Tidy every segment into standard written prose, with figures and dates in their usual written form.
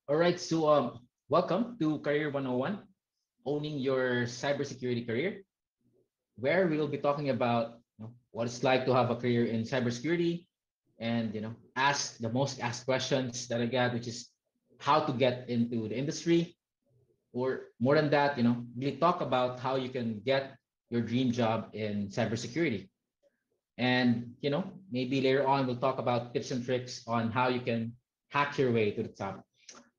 All right, so welcome to Career 101, owning your cybersecurity career, where we will be talking about what it's like to have a career in cybersecurity, and ask the most asked questions that I got, which is how to get into the industry, or more than that, really talk about how you can get your dream job in cybersecurity. And maybe later on we'll talk about tips and tricks on how you can hack your way to the top.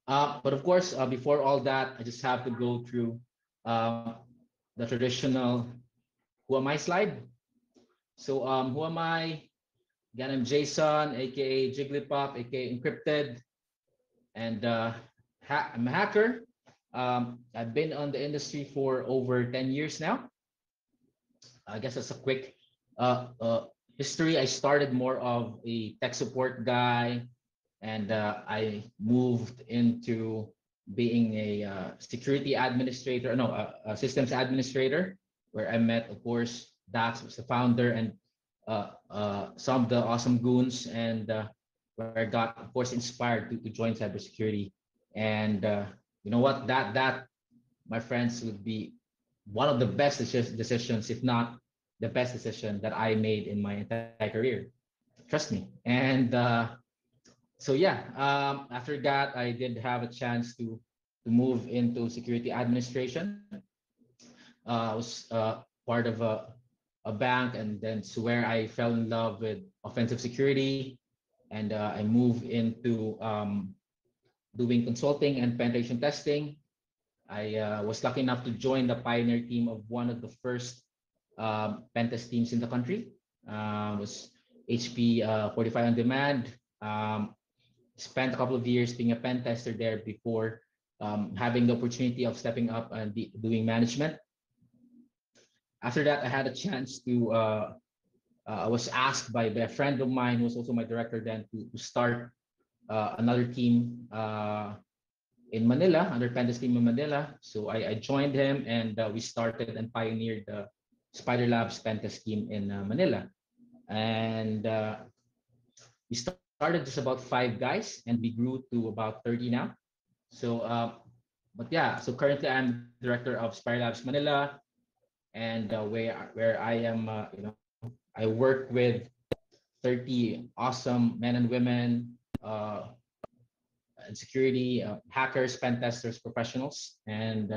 But of course, before all that, I just have to go through uh, the traditional "Who am I" slide. So, who am I? Again, I'm Jason, aka Jigglypuff, aka Encrypted, and I'm a hacker. I've been on the industry for over 10 years now. I guess that's a quick uh, uh, history. I started more of a tech support guy, and I moved into being a security administrator, no, a systems administrator, where I met, of course, Dax was the founder, and some of the awesome goons, and where I got, of course, inspired to join cybersecurity. And you know what? That my friends would be one of the best decisions, if not the best decision that I made in my entire career. Trust me. And so yeah, after that, I did have a chance to move into security administration. I was part of a bank, and then it's where I fell in love with offensive security, and I moved into doing consulting and penetration testing. I was lucky enough to join the pioneer team of one of the first pen test teams in the country. Was HP 45 on demand. Spent a couple of years being a pen tester there before having the opportunity of stepping up and doing management. After that, I had a chance to, I was asked by a friend of mine who was also my director then to start another team in Manila, under Pentas team in Manila. So I joined him, and we started and pioneered the Spider Labs Pentas team in Manila. And we started just about 5 guys, and we grew to about 30 now. So, but yeah, so currently I'm director of Spider Labs Manila, and where I am, I work with 30 awesome men and women, and security hackers, pen testers, professionals, and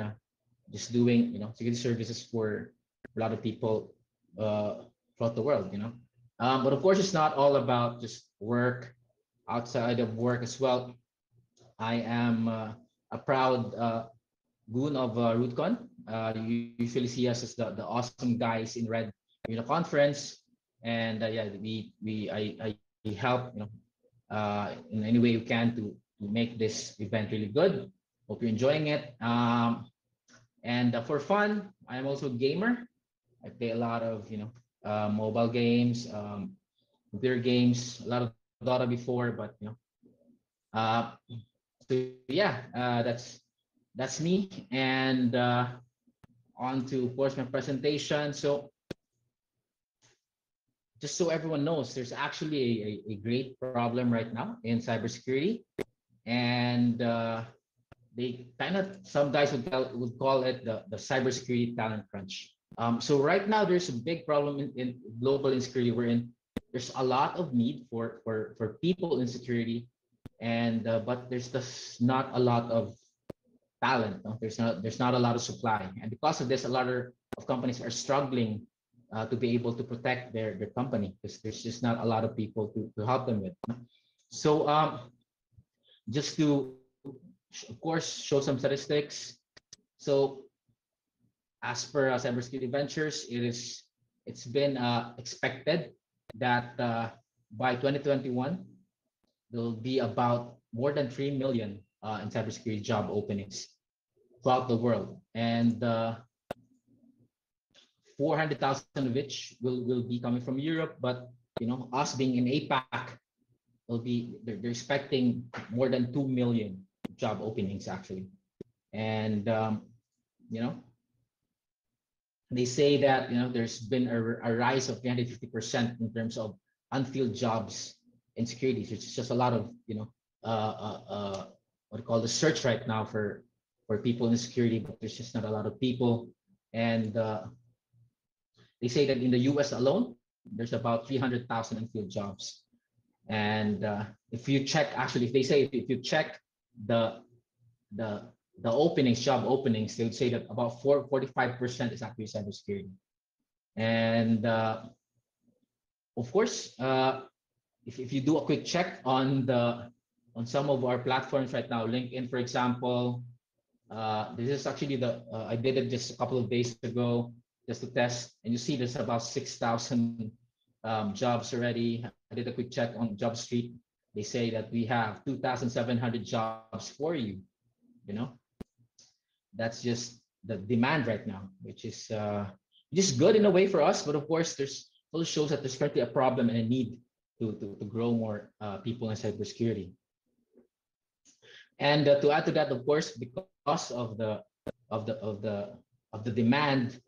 just doing security services for a lot of people throughout the world. But of course, it's not all about just work. Outside of work as well, I am a proud goon of ROOTCON. You usually see us as the awesome guys in red during the conference, and yeah, I help in any way we can to make this event really good. Hope you're enjoying it. And for fun, I'm also a gamer. I play a lot of mobile games, computer games, a lot of Dota before, but uh, so yeah, that's me. And on to, of course, my presentation. So just so everyone knows, there's actually a great problem right now in cybersecurity, and they kind of, some guys would call it the cybersecurity talent crunch. So right now there's a big problem in global insecurity. We're in There's a lot of need for people in security, and but there's just not a lot of talent. No? There's not a lot of supply, and because of this, a lot of companies are struggling to be able to protect their company, because there's just not a lot of people to help them with. So just to, of course, show some statistics. So as per Cybersecurity Ventures, it's been expected that by 2021 there'll be about more than 3 million in cybersecurity job openings throughout the world, and 400,000 of which will be coming from Europe. But us being in APAC, will be they're expecting more than 2 million job openings actually. And you know they say that there's been a rise of 350% in terms of unfilled jobs in security. So it's just a lot of uh, uh, uh, what we call the search right now for people in security, but there's just not a lot of people. And they say that in the US alone, there's about 300,000 unfilled jobs. And if you check, actually, if they say if you check the the the openings, job openings, they would say that about 45% is actually cybersecurity. And of course, if you do a quick check on some of our platforms right now, LinkedIn, for example, this is actually I did it just a couple of days ago just to test, and you see there's about 6,000 jobs already. I did a quick check on Job Street. They say that we have 2,700 jobs for you. You know, that's just the demand right now, which is just good in a way for us. But of course, there's also shows that there's currently a problem and a need to grow more people in cybersecurity. And to add to that, of course, because of the demand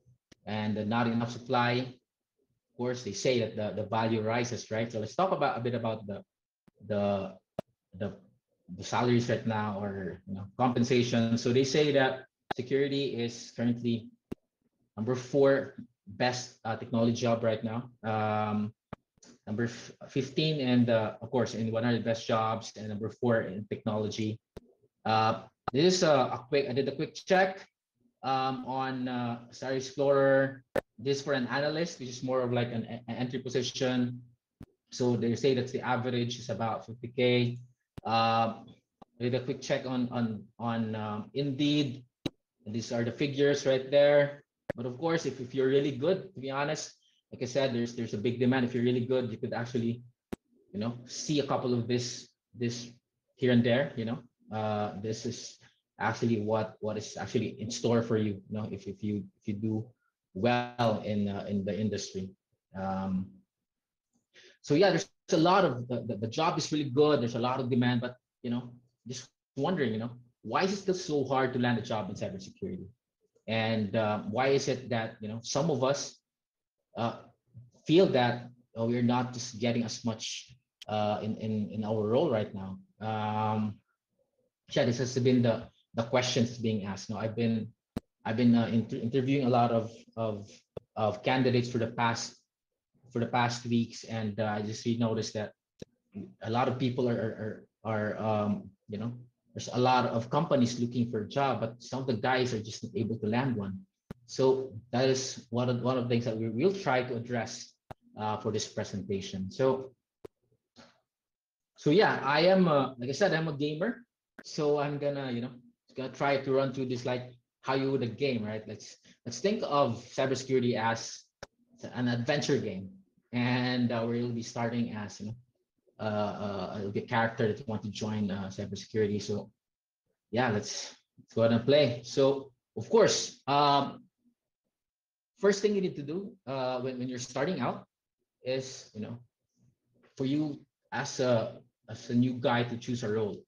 and not enough supply, of course, they say that the value rises, right? So let's talk about a bit about the the salaries right now, or compensation. So they say that security is currently number 4 best technology job right now. Number 15, and of course in 100 best jobs, and number 4 in technology. This is I did a quick check on Star Explorer. This for an analyst, which is more of like an entry position. So they say that the average is about 50K. I did a quick check on Indeed. These are the figures right there. But of course, if you're really good, to be honest, like I said, there's a big demand. If you're really good, you could actually, see a couple of this here and there. This is actually what is actually in store for you. If you do well in the industry. So yeah, there's a lot of the job is really good. There's a lot of demand, but just wondering, why is it still so hard to land a job in cybersecurity? And why is it that some of us feel that we're not just getting as much in our role right now? Yeah, this has been the questions being asked. I've been interviewing a lot of candidates for the past weeks, and I just really noticed that a lot of people are there's a lot of companies looking for a job, but some of the guys are just not able to land one. So that is one of the things that we will try to address for this presentation. So yeah, I am like I said, I'm a gamer, so I'm gonna try to run through this like how you would a game, right? Let's think of cybersecurity as an adventure game, and we'll be starting as a character that want to join cybersecurity. So yeah, let's go ahead and play. So of course, first thing you need to do when you're starting out is for you as a new guy to choose a role.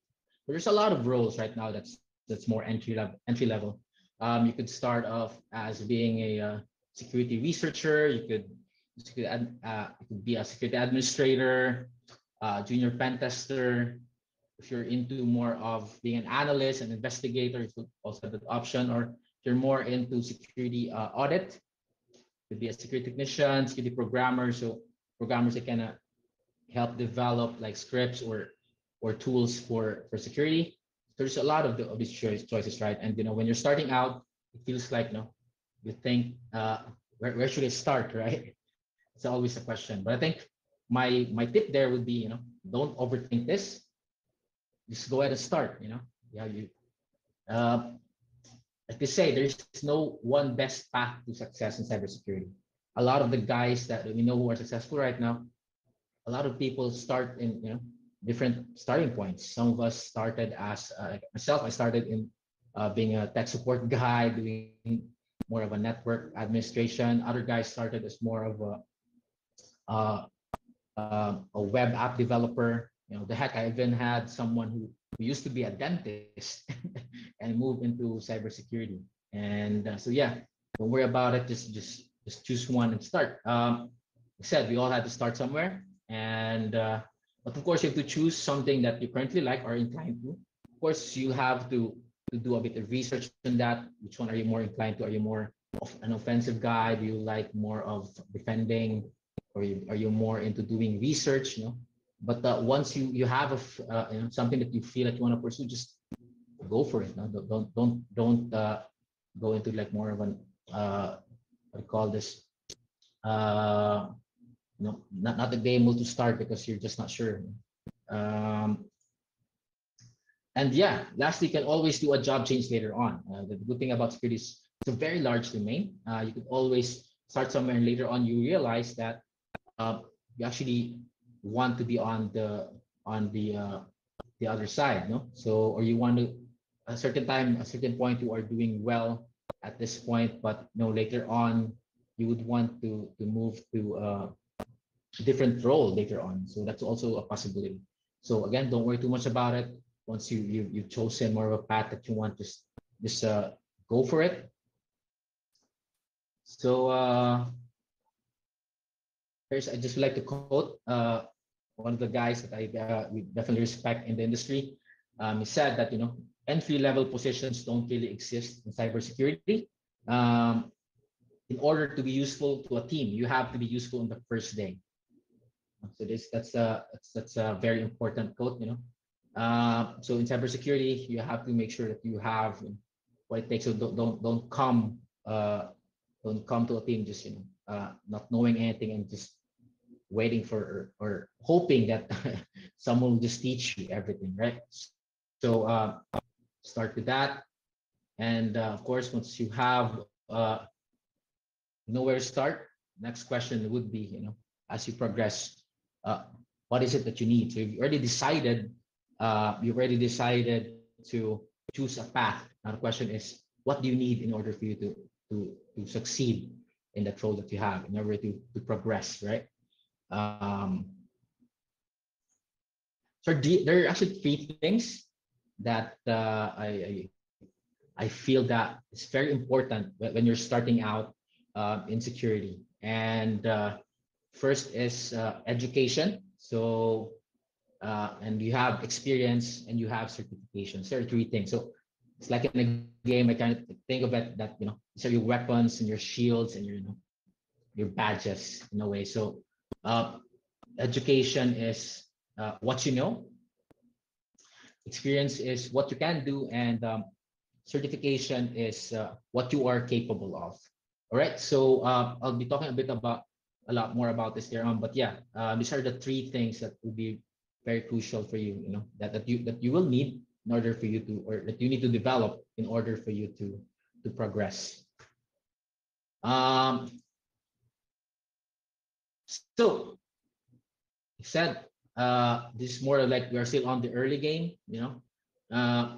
There's a lot of roles right now that's more entry level. You could start off as being a security researcher. You could be a security administrator, junior pen tester. If you're into more of being an analyst and investigator, you could also have that option. Or if you're more into security audit, could be a security technician, security programmer. So programmers that can help develop like scripts or tools for security. There's a lot of these choices, right? And when you're starting out, it feels like you think where should I start, right? It's always a question. But I think my tip there would be don't overthink this. Just go ahead and start. Yeah, like they say, there's no one best path to success in cybersecurity. A lot of the guys that we know who are successful right now, a lot of people start in different starting points. Some of us started as like myself. I started in being a tech support guy, doing more of a network administration. Other guys started as more of a web app developer. The heck, I even had someone who used to be a dentist and moved into cybersecurity. And so yeah, don't worry about it. Just choose one and start. I said we all had to start somewhere, and but of course you have to choose something that you currently like or inclined to. course, you have to do a bit of research on that. Which one are you more inclined to? Are you more of an offensive guy? Do you like more of defending, or are you more into doing research? But once you have something that you feel that you want to pursue, just go for it. No? Don't go into like more of an what do you call this? Uh, not the game will to start because you're just not sure. Um, and yeah, lastly, you can always do a job change later on. The good thing about security is it's a very large domain. You could always start somewhere and later on you realize that you actually want to be on the other side, no? So, or you want to a certain time, a certain point, you are doing well at this point, but later on, you would want to move to a different role later on. So that's also a possibility. So again, don't worry too much about it. Once you've chosen more of a path that you want, just go for it. So first, I just would like to quote one of the guys that I we definitely respect in the industry. He said that entry-level positions don't really exist in cybersecurity. Um, in order to be useful to a team, you have to be useful on the first day. So that's a very important quote. So in cybersecurity, you have to make sure that you have what it takes. So don't come to a team just not knowing anything and just waiting for or hoping that someone will just teach you everything, right? So start with that, and of course, once you have know where to start, next question would be, as you progress, uh, what is it that you need? So you've already decided to choose a path. Now the question is, what do you need in order for you to succeed in that role that you have, in order to progress, right? So there are actually three things that I feel that it's very important when you're starting out in security. And first is education. So and you have experience and you have certifications. There are three things. So it's like in a game. I kind of think of it that these are your weapons and your shields and your badges in a way. So education is what you know. Experience is what you can do, and certification is what you are capable of. All right, so I'll be talking a lot more about this later on, but yeah, these are the three things that will be very crucial for you, that you will need in order for you to, or that you need to develop in order for you to progress. So said, this is more like we are still on the early game.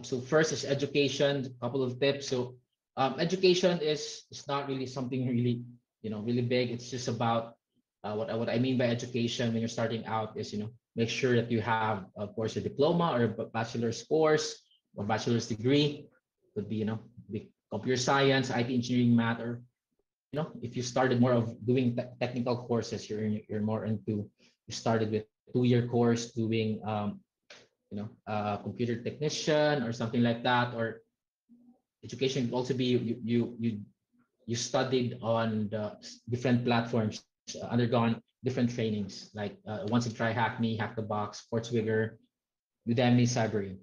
So first is education. A couple of tips. So education is not really something really really big. It's just about what I mean by education when you're starting out is make sure that you have, of course, a diploma or a bachelor's course or bachelor's degree. Could be be computer science, IT engineering, math, or if you started more of doing technical courses, you're more into, you started with a 2-year course doing computer technician or something like that. Or education could also be you studied on the different platforms, undergone different trainings like once you try Hack Me, Hack the Box, Sportswigger, Udemy, Cyber.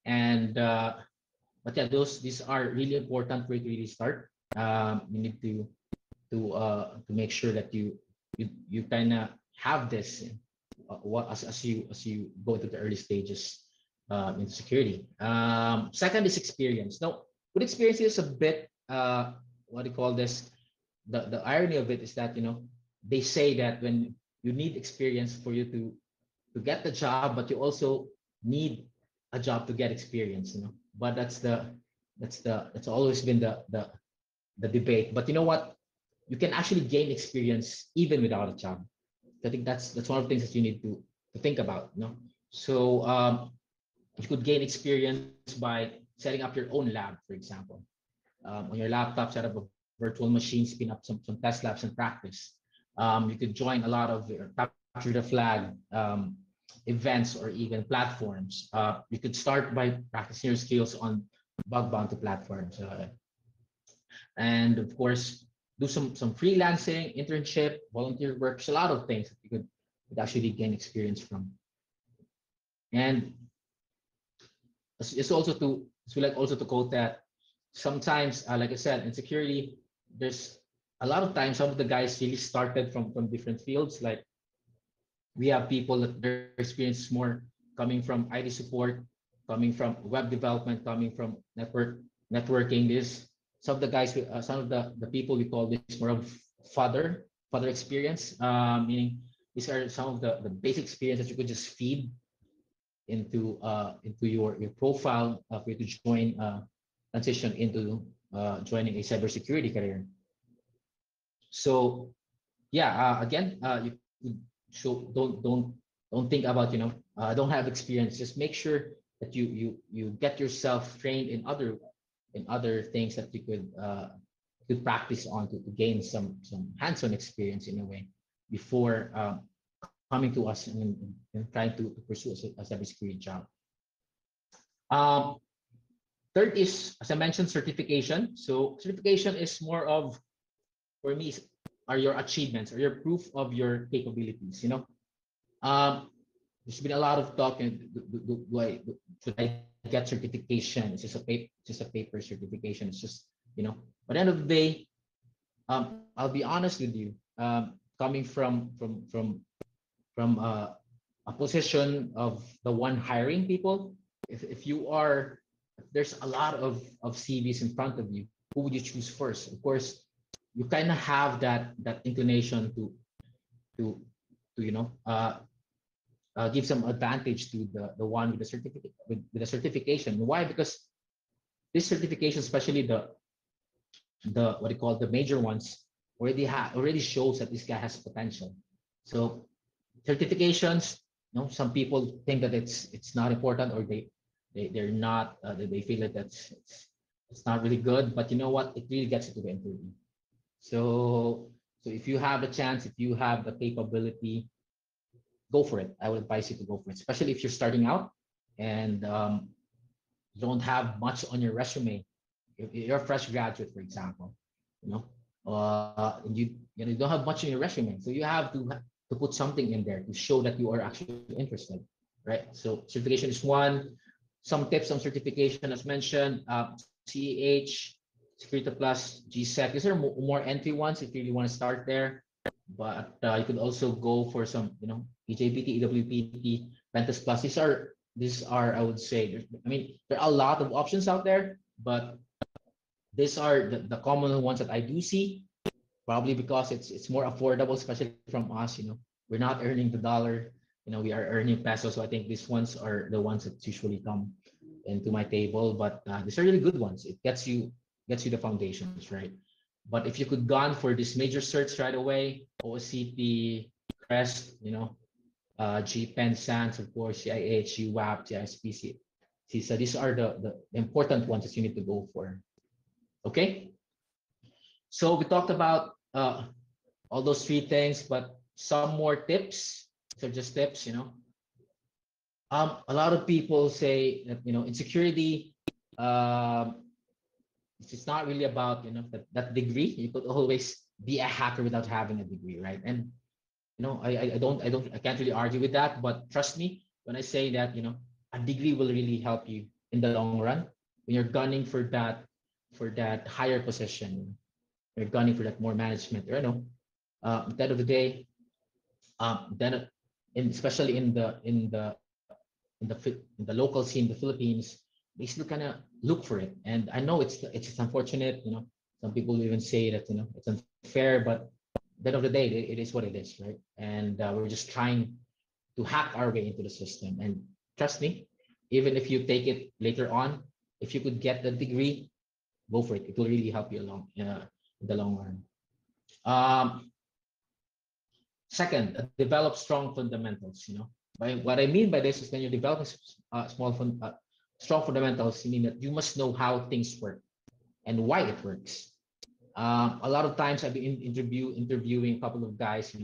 And but yeah, these are really important for you to really start. You need to make sure that you kind of have this as you go into the early stages in security. Second is experience. Now, with experience is a bit what do you call this? The irony of it is that they say that when you need experience for you to get the job, but you also need a job to get experience. But that's always been the debate. But you know what? You can actually gain experience even without a job. I think that's one of the things that you need to think about. So you could gain experience by setting up your own lab, for example. On your laptop, set up a virtual machine, spin up some test labs and practice. You could join a lot of capture the flag events, or even platforms. You could start by practicing your skills on bug bounty platforms, and of course, do some freelancing, internship, volunteer work. There's a lot of things that you could actually gain experience from. And it's also to we like also to quote that sometimes, like I said, in security, there's a lot of times some of the guys really started from different fields. Like we have people that their experience is more coming from IT support, coming from web development, coming from networking. This some of the guys, some of the people we call this more of father experience, meaning these are some of the basic experience that you could just feed into your profile for you to join transition into joining a cybersecurity career. So yeah, again, you so don't think about don't have experience. Just make sure that you get yourself trained in other things that you could practice on to gain some hands-on experience in a way before coming to us and trying to pursue a cybersecurity job. Um, Third is, as I mentioned, certification. So certification is more of, for me, are your achievements or your proof of your capabilities. Um, there's been a lot of talk. Should I get certification? It's just a paper certification. It's just, But at the end of the day, I'll be honest with you. Coming from a position of the one hiring people, if you are, if there's a lot of CVs in front of you, who would you choose first? Of course, you kind of have that inclination to give some advantage to the one with the certificate with the certification. Why? Because this certification, especially the what do you call the major ones, already shows that this guy has potential. So certifications, some people think that it's not important, or they're not they feel that it's not really good. But you know what? It really gets you to the interview. So if you have the chance, if you have the capability, go for it. I would advise you to go for it, especially if you're starting out and you don't have much on your resume. If you're a fresh graduate, for example, and you don't have much in your resume, so you have to put something in there to show that you are actually interested, right? So certification is one. Some tips on certification, as mentioned, CEH, Security Plus, GSEC. These are more entry ones if you really want to start there. But you could also go for some, EJPT, EWPT, Pentas Plus. These are I would say, there are a lot of options out there, but these are the common ones that I do see. Probably because it's more affordable, especially from us. We're not earning the dollar. We are earning pesos. So I think these ones are the ones that usually come into my table. But these are really good ones. It gets you the foundations, right? But if you could gone for this major search right away, OSCP, CREST, GPEN, SANS, of course, CIH, UWAP, CISPC. So these are the important ones that you need to go for. Okay. So we talked about all those three things, but some more tips. So just tips, a lot of people say that in security, it's not really about that degree. You could always be a hacker without having a degree, right? And I can't really argue with that. But trust me when I say that a degree will really help you in the long run when you're gunning for that higher position. You're gunning for that more management. At the end of the day, then especially in the local scene, the Philippines, they still kind of look for it. And I know it's unfortunate. Some people even say that it's unfair, but at the end of the day, it is what it is, right? And we're just trying to hack our way into the system. And trust me, even if you take it later on, if you could get the degree, go for it. It will really help you along in the long run. Second, develop strong fundamentals. What I mean by this is when you're developing strong fundamentals, you mean that you must know how things work and why it works. A lot of times I've been interviewing a couple of guys.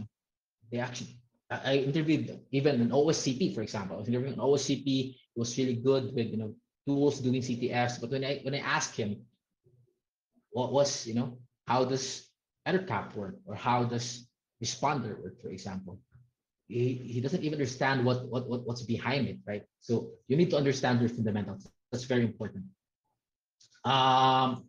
They actually I interviewed even an OSCP, for example. I was interviewing an OSCP. He was really good with tools doing CTFs. But when I asked him what was how does EtherCap work or how does responder work, for example, he doesn't even understand what's behind it, right? So you need to understand your fundamentals. That's very important. Um,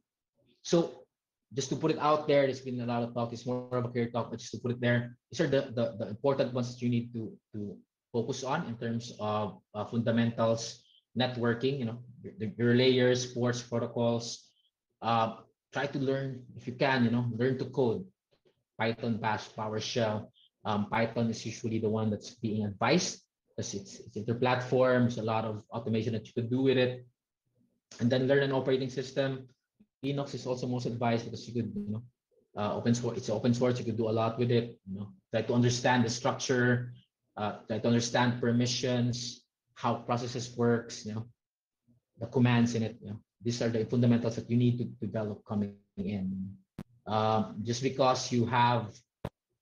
so just to put it out there, there's been a lot of talk. It's more of a career talk, but just to put it there, these are the important ones that you need to focus on in terms of fundamentals, networking. Your layers, sports protocols. Uh, Try to learn if you can. Learn to code. Python, Bash, PowerShell. Python is usually the one that's being advised because it's inter-platform. There's a lot of automation that you could do with it, and then learn an operating system. Linux is also most advised because you could, open source. It's open source. You could do a lot with it. Try to understand the structure. Try to understand permissions, how processes works. The commands in it. These are the fundamentals that you need to develop coming in. Just because you have,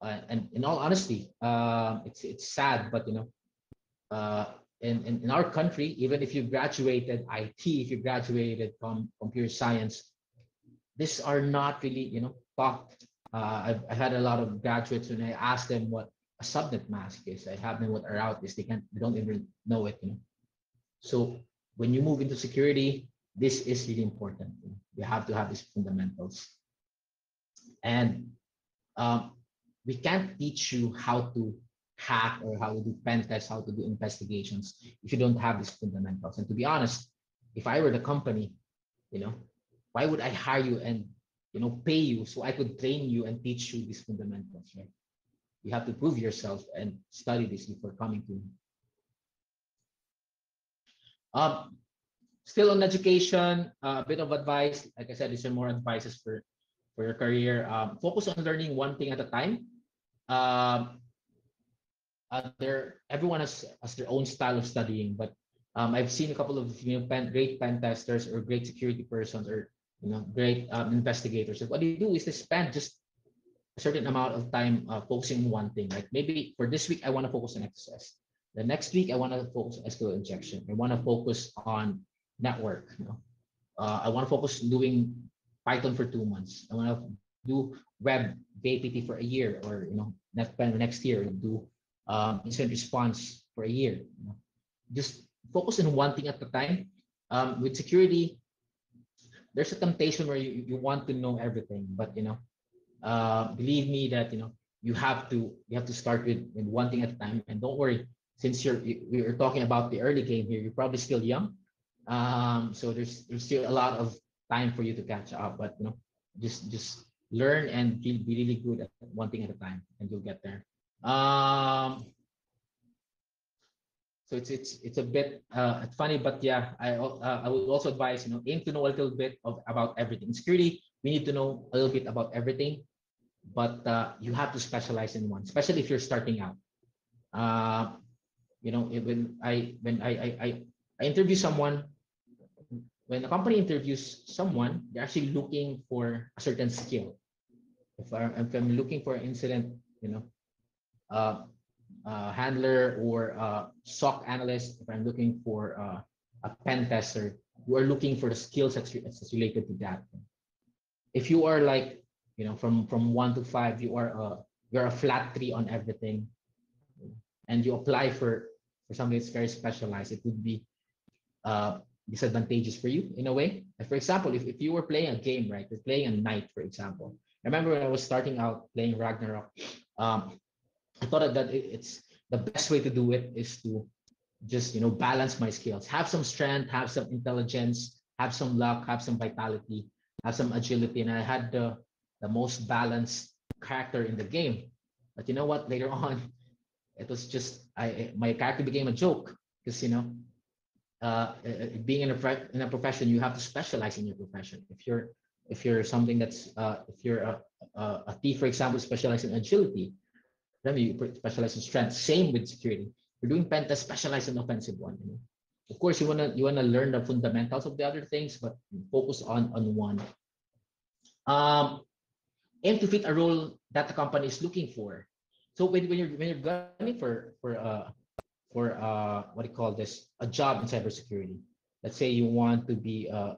and in all honesty, it's sad, but uh, in our country, even if you graduated IT, if you graduated from computer science, these are not really taught. I've had a lot of graduates when I ask them what a subnet mask is. I have them what a route is. They don't even know it. So when you move into security, this is really important. You have to have these fundamentals, and um, we can't teach you how to hack or how to do pen tests, how to do investigations if you don't have these fundamentals. And to be honest, if I were the company, you know, why would I hire you and pay you so I could train you and teach you these fundamentals, right? You have to prove yourself and study this before coming to me. Um, Still on education, a bit of advice. Like I said, these are more advices for your career. Focus on learning one thing at a time. Um, Everyone has their own style of studying, but I've seen a couple of great pen testers or great security persons or great investigators. What they do is they spend just a certain amount of time focusing on one thing. Like maybe for this week I want to focus on XSS. The next week I want to focus on SQL injection. I want to focus on network. I want to focus on doing Python for 2 months. I want to do web VAPT for a year, or next year do incident response for a year. Just focus on one thing at a time. With security, there's a temptation where you want to know everything, but believe me that you have to start with one thing at a time. And don't worry, since we're talking about the early game here, you're probably still young. So there's still a lot of time for you to catch up, but just learn and be really good at one thing at a time, and you'll get there. So it's a bit funny, but yeah, I would also advise aim to know a little bit about everything. In security, we need to know a little bit about everything, but you have to specialize in one, especially if you're starting out. When I interview someone, when a company interviews someone, they're actually looking for a certain skill. If I'm looking for an incident, uh, handler or SOC analyst, if I'm looking for a pen tester, you are looking for the skills that's related to that. If you are like, from 1 to 5, you're a flat 3 on everything, and you apply for something that's very specialized, it would be disadvantageous for you in a way. Like for example, if you were playing a game, right? You're playing a knight, for example. I remember when I was starting out playing Ragnarok, I thought that it's the best way to do it is to just balance my skills, have some strength, have some intelligence, have some luck, have some vitality, have some agility, and I had the most balanced character in the game. But you know what? Later on, it was just my character became a joke because being in a profession, you have to specialize in your profession. If you're something that's if you're a thief, for example, specialize in agility, then you specialize in strength. Same with security. You're doing pen test, specialize in offensive one. Of course, you wanna learn the fundamentals of the other things, but focus on one. Aim to fit a role that the company is looking for. So when you're gunning for what do you call this, a job in cybersecurity. Let's say you want to be a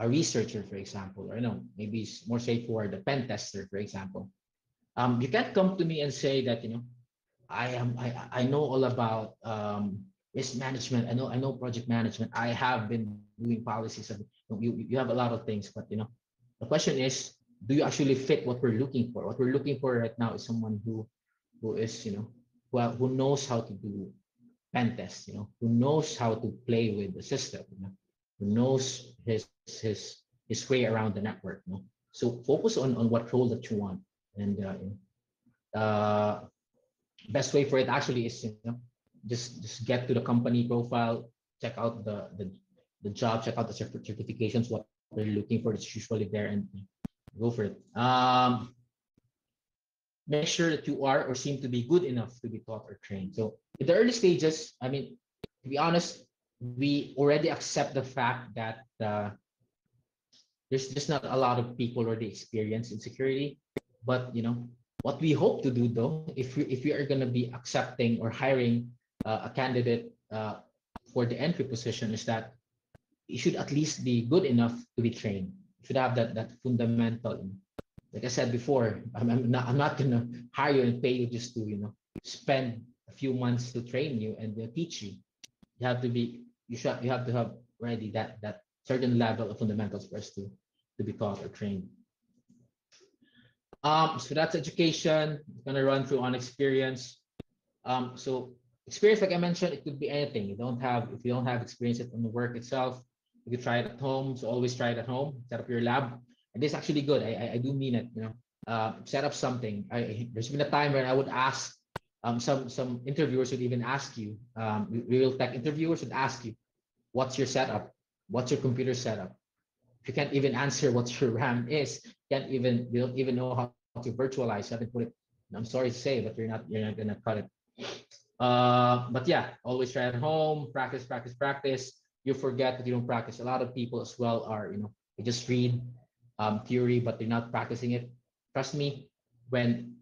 researcher, for example, or no, maybe it's more straightforward, a pen tester, for example. You can't come to me and say that, I know all about risk management. I know project management. I have been doing policies, and you have a lot of things, but the question is, do you actually fit what we're looking for? What we're looking for right now is someone who is who knows how to do pen test, who knows how to play with the system, who knows his way around the network. So focus on what role that you want, and best way for it actually is just get to the company profile, check out the job, check out the certifications, what they're looking for. It's usually there, and go for it. Make sure that you are or seem to be good enough to be taught or trained. So in the early stages, I mean, to be honest, we already accept the fact that there's just not a lot of people already experienced in security. But what we hope to do though, if we are going to be accepting or hiring a candidate for the entry position, is that you should at least be good enough to be trained. You should have that fundamental. Like I said before, I'm not gonna hire you and pay you just to spend a few months to train you and teach you. You have to be you have to have already that certain level of fundamentals for us to be taught or trained. So that's education. I'm gonna run through on experience. So experience, like I mentioned, it could be anything. If you don't have experience on the work itself, you can try it at home. So always try it at home. Set up your lab. And this is actually good. I do mean it. Set up something. There's been a time when I would ask some interviewers would even ask you, real tech interviewers would ask you, what's your setup? What's your computer setup? If you can't even answer what your RAM is, you don't even know how to virtualize. You haven't put it. I'm sorry to say, but you're not gonna cut it. But yeah, always try at home. Practice, practice, practice. You forget that you don't practice. A lot of people as well are they just read theory, but they're not practicing it. Trust me, when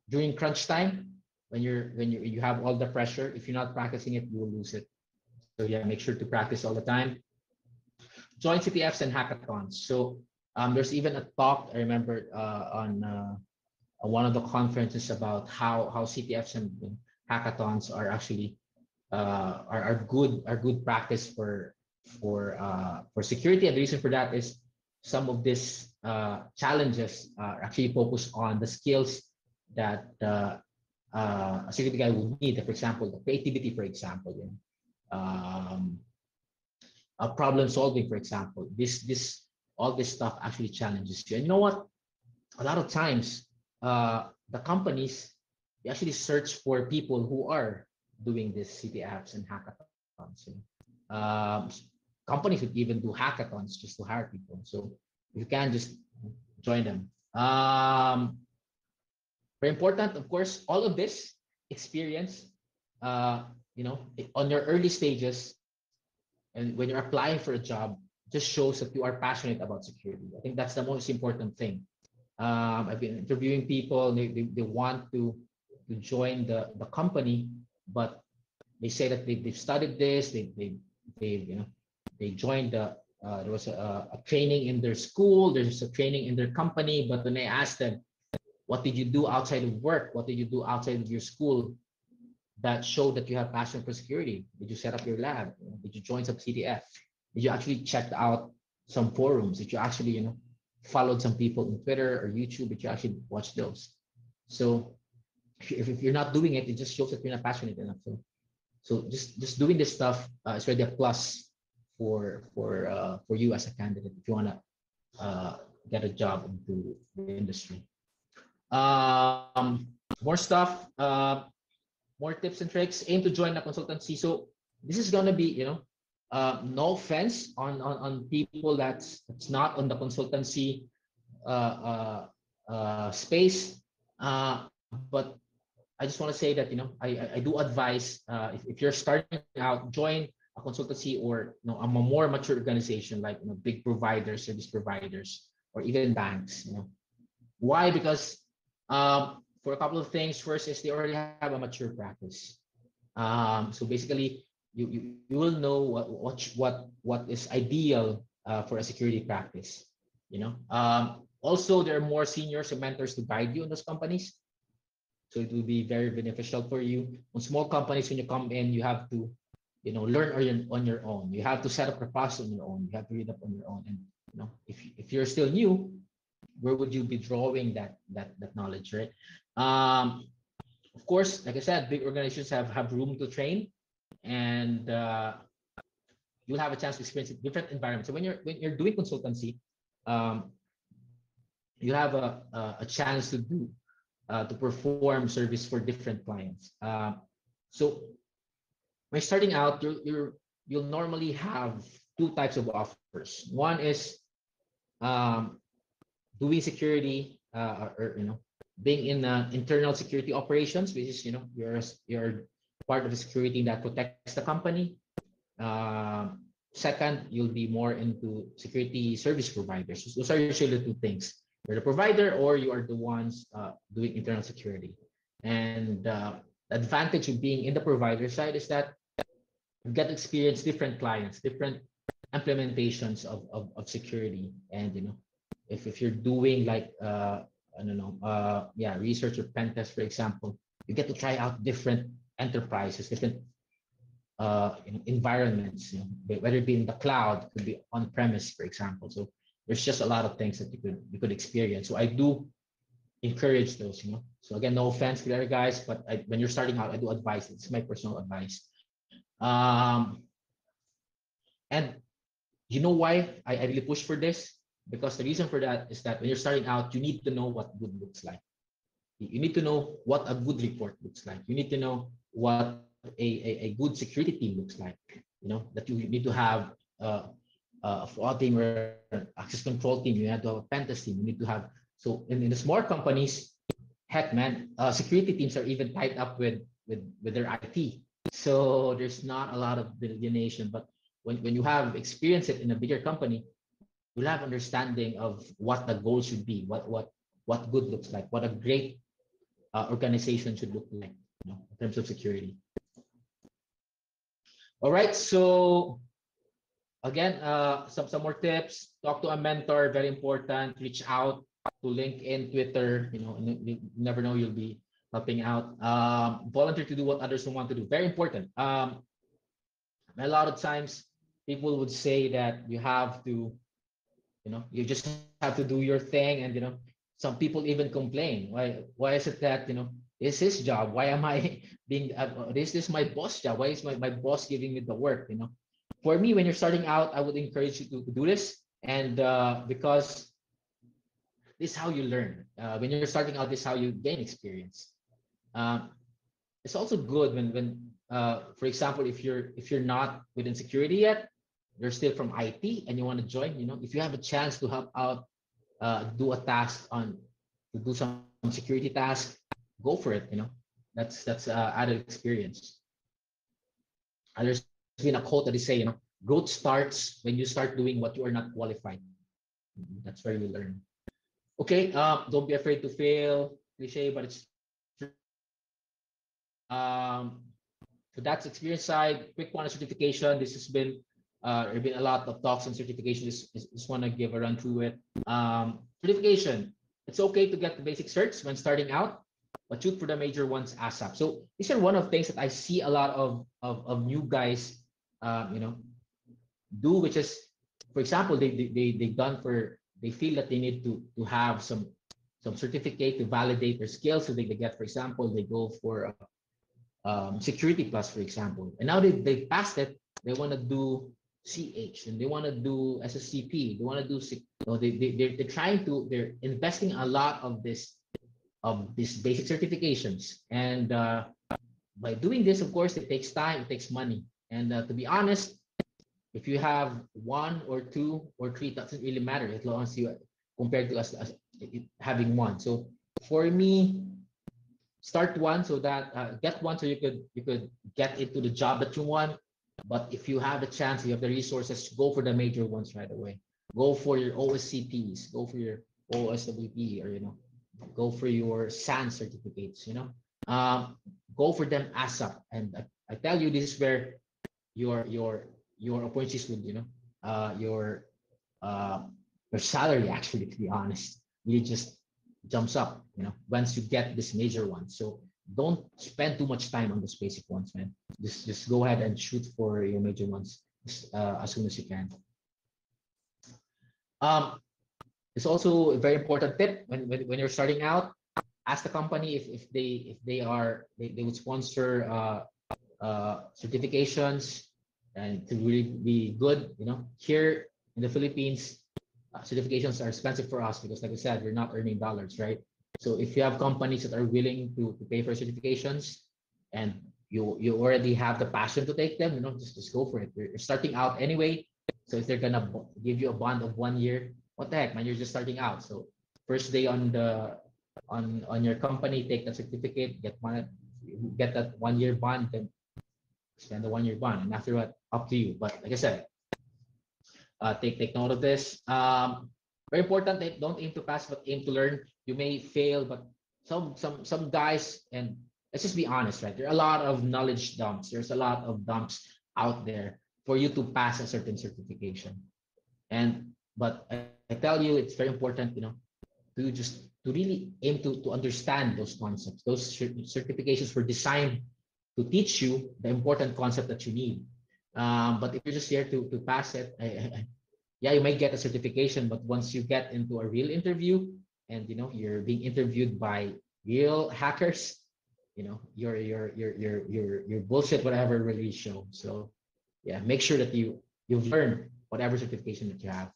during crunch time, when you have all the pressure, if you're not practicing it, you will lose it. So yeah, make sure to practice all the time. Join CTFs and hackathons. So there's even a talk I remember on one of the conferences about how CTFs and hackathons are actually are good practice for security. And the reason for that is some of these challenges actually focus on the skills that a security guy will need. For example, the creativity, for example, um, problem solving, for example. This all this stuff actually challenges you. And you know what? A lot of times, the companies, they actually search for people who are doing this CTFs and hackathons. Companies would even do hackathons just to hire people. So you can just join them. Very important, of course, all of this experience, on your early stages, and when you're applying for a job, just shows that you are passionate about security. I think that's the most important thing. I've been interviewing people. They want to join the company, but they say that they've studied this. They joined there was a training in their school. There's a training in their company. But when I asked them, what did you do outside of work? What did you do outside of your school that showed that you have passion for security? Did you set up your lab? Did you join some CTF? Did you actually check out some forums? Did you actually, followed some people on Twitter or YouTube? Did you actually watch those? So if you're not doing it, it just shows that you're not passionate enough. So just doing this stuff is really a plus for you as a candidate if you want to get a job into the industry. More stuff, more tips and tricks. Aim to join a consultancy. So this is gonna be, no offense on people that's not on the consultancy space, but I just want to say that I do advise if you're starting out, join a consultancy or a more mature organization like big providers, service providers, or even banks. Why? Because for a couple of things. First is they already have a mature practice. So basically, you will know what is ideal for a security practice. Also, there are more seniors and mentors to guide you in those companies, so it will be very beneficial for you. On small companies, when you come in, you have to learn on your own. You have to set up a process on your own. You have to read up on your own. And if you're still new, where would you be drawing that knowledge, right? Of course, like I said, big organizations have room to train, and you'll have a chance to experience different environments. So when you're doing consultancy, um, you have a chance to perform service for different clients. So when starting out, you'll normally have two types of offers. One is um, doing security, or being in internal security operations, which is you're part of the security that protects the company. Second, you'll be more into security service providers. Those are usually the two things. You're the provider, or you are the ones doing internal security. And the advantage of being in the provider side is that you get to experience different clients, different implementations of security. And if you're doing like I don't know, research or pen test, for example, you get to try out different enterprises, different environments, whether it be in the cloud, could be on premise, for example. So there's just a lot of things that you could experience. So I do encourage those. So again, no offense to the other guys, but when you're starting out, I do advise. It's my personal advice. And you know why I really push for this? Because the reason for that is that when you're starting out, you need to know what good looks like. You need to know what a good report looks like. You need to know what a good security team looks like. That you need to have a fraud team or an access control team. You have to have a pen test team. You need to have, so in the small companies, heck man, security teams are even tied up with their IT. So there's not a lot of delineation. But when you have experienced it in a bigger company, you'll have understanding of what the goal should be, what good looks like, what a great organization should look like, in terms of security. All right, so again, some more tips. Talk to a mentor, very important. Reach out to LinkedIn, Twitter. You never know, you'll be helping out. Volunteer to do what others don't want to do. Very important. A lot of times, people would say that you have to, you just have to do your thing, and some people even complain. Why is it that it's his job? Why am I being? This is my boss job. Why is my boss giving me the work? For me, when you're starting out, I would encourage you to do this, and because this is how you learn. When you're starting out, this is how you gain experience. It's also good when for example, if you're not within security yet, you're still from IT and you want to join. If you have a chance to help out, do a task to do some security task, go for it. That's added experience. There's been a quote that they say, growth starts when you start doing what you are not qualified. That's where you learn. Okay, don't be afraid to fail. Cliche, but it's true. So that's experience side. Quick one, certification. This has been there have been a lot of talks on certification. Just want to give a run through it. Certification. It's okay to get the basic certs when starting out, but shoot for the major ones ASAP. So these are one of the things that I see a lot of new guys, do, which is, for example, they feel that they need to have some certificate to validate their skills. So they get, for example, they go for security plus, for example, and now they passed it. They want to do CH and they want to do SSCP. They want to do they're investing a lot of these basic certifications, and by doing this, of course, it takes time, it takes money, and to be honest, if you have one or two or three, it doesn't really matter as long as you, compared to us having one. So for me, start one so that get one so you could get into the job that you want. But if you have the chance, you have the resources, go for the major ones right away. Go for your OSCPs, go for your OSWP, or go for your SAN certificates, um, go for them ASAP. And I tell you, this is where your your your opportunities would, uh, your uh, your salary actually, to be honest, really just jumps up, once you get this major one. So don't spend too much time on those basic ones, man. Just go ahead and shoot for your major ones as soon as you can. Um, it's also a very important tip when you're starting out. Ask the company if they would sponsor certifications and to really be good. Here in the Philippines, certifications are expensive for us because, like I said, we're not earning dollars, right? So if you have companies that are willing to pay for certifications and you already have the passion to take them, just go for it. You're starting out anyway. So if they're gonna give you a bond of 1 year, what the heck, man? You're just starting out. So first day on your company, take the certificate, get that 1 year bond, then spend the 1 year bond, and after that, up to you. But like I said, take note of this. Very important. Don't aim to pass, but aim to learn. You may fail, but some guys, and let's just be honest, right? There are a lot of knowledge dumps. There's a lot of dumps out there for you to pass a certain certification. But I tell you, it's very important, to really aim to understand those concepts. Those certifications were designed to teach you the important concept that you need. But if you're just here to pass it, yeah, you might get a certification, but once you get into a real interview and you're being interviewed by real hackers, your bullshit whatever really show. So yeah, make sure that you've learned whatever certification that you have.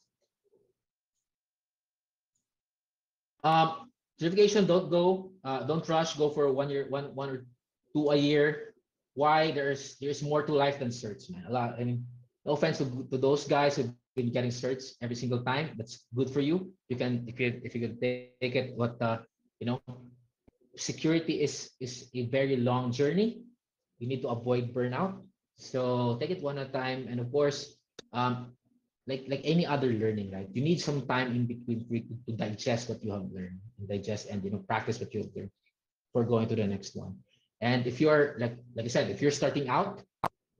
Certification, don't rush. Go for 1 year, one or two a year. Why? There's more to life than certs, man. A lot. I mean, no offense to those guys who've been getting certs every single time. That's good for you. You can if you can take it. What you know, security is a very long journey. You need to avoid burnout. So take it one at a time, and of course, um, like any other learning, right? You need some time in between for you to digest what you have learned, and digest and practice what you have learned for going to the next one. And if you're like I said, if you're starting out,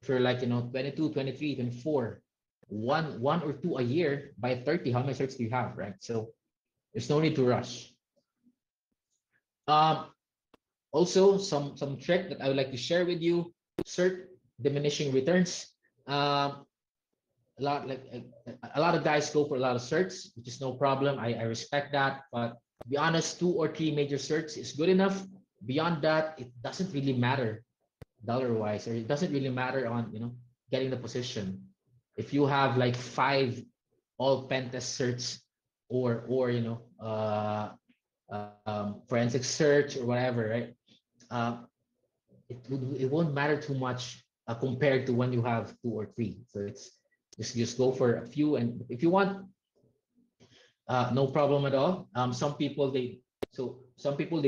if you're like 22, 23, 24, one or two a year, by 30, how many certs do you have, right? So there's no need to rush. Um, Also, some trick that I would like to share with you: cert diminishing returns. Um, a lot of guys go for a lot of certs, which is no problem. I respect that, but to be honest, two or three major certs is good enough. Beyond that, it doesn't really matter dollar wise, or it doesn't really matter on getting the position. If you have like five all pen test certs, or forensic search or whatever, right? Uh, it won't matter too much compared to when you have two or three. So it's just go for a few, and if you want, no problem at all. Some people they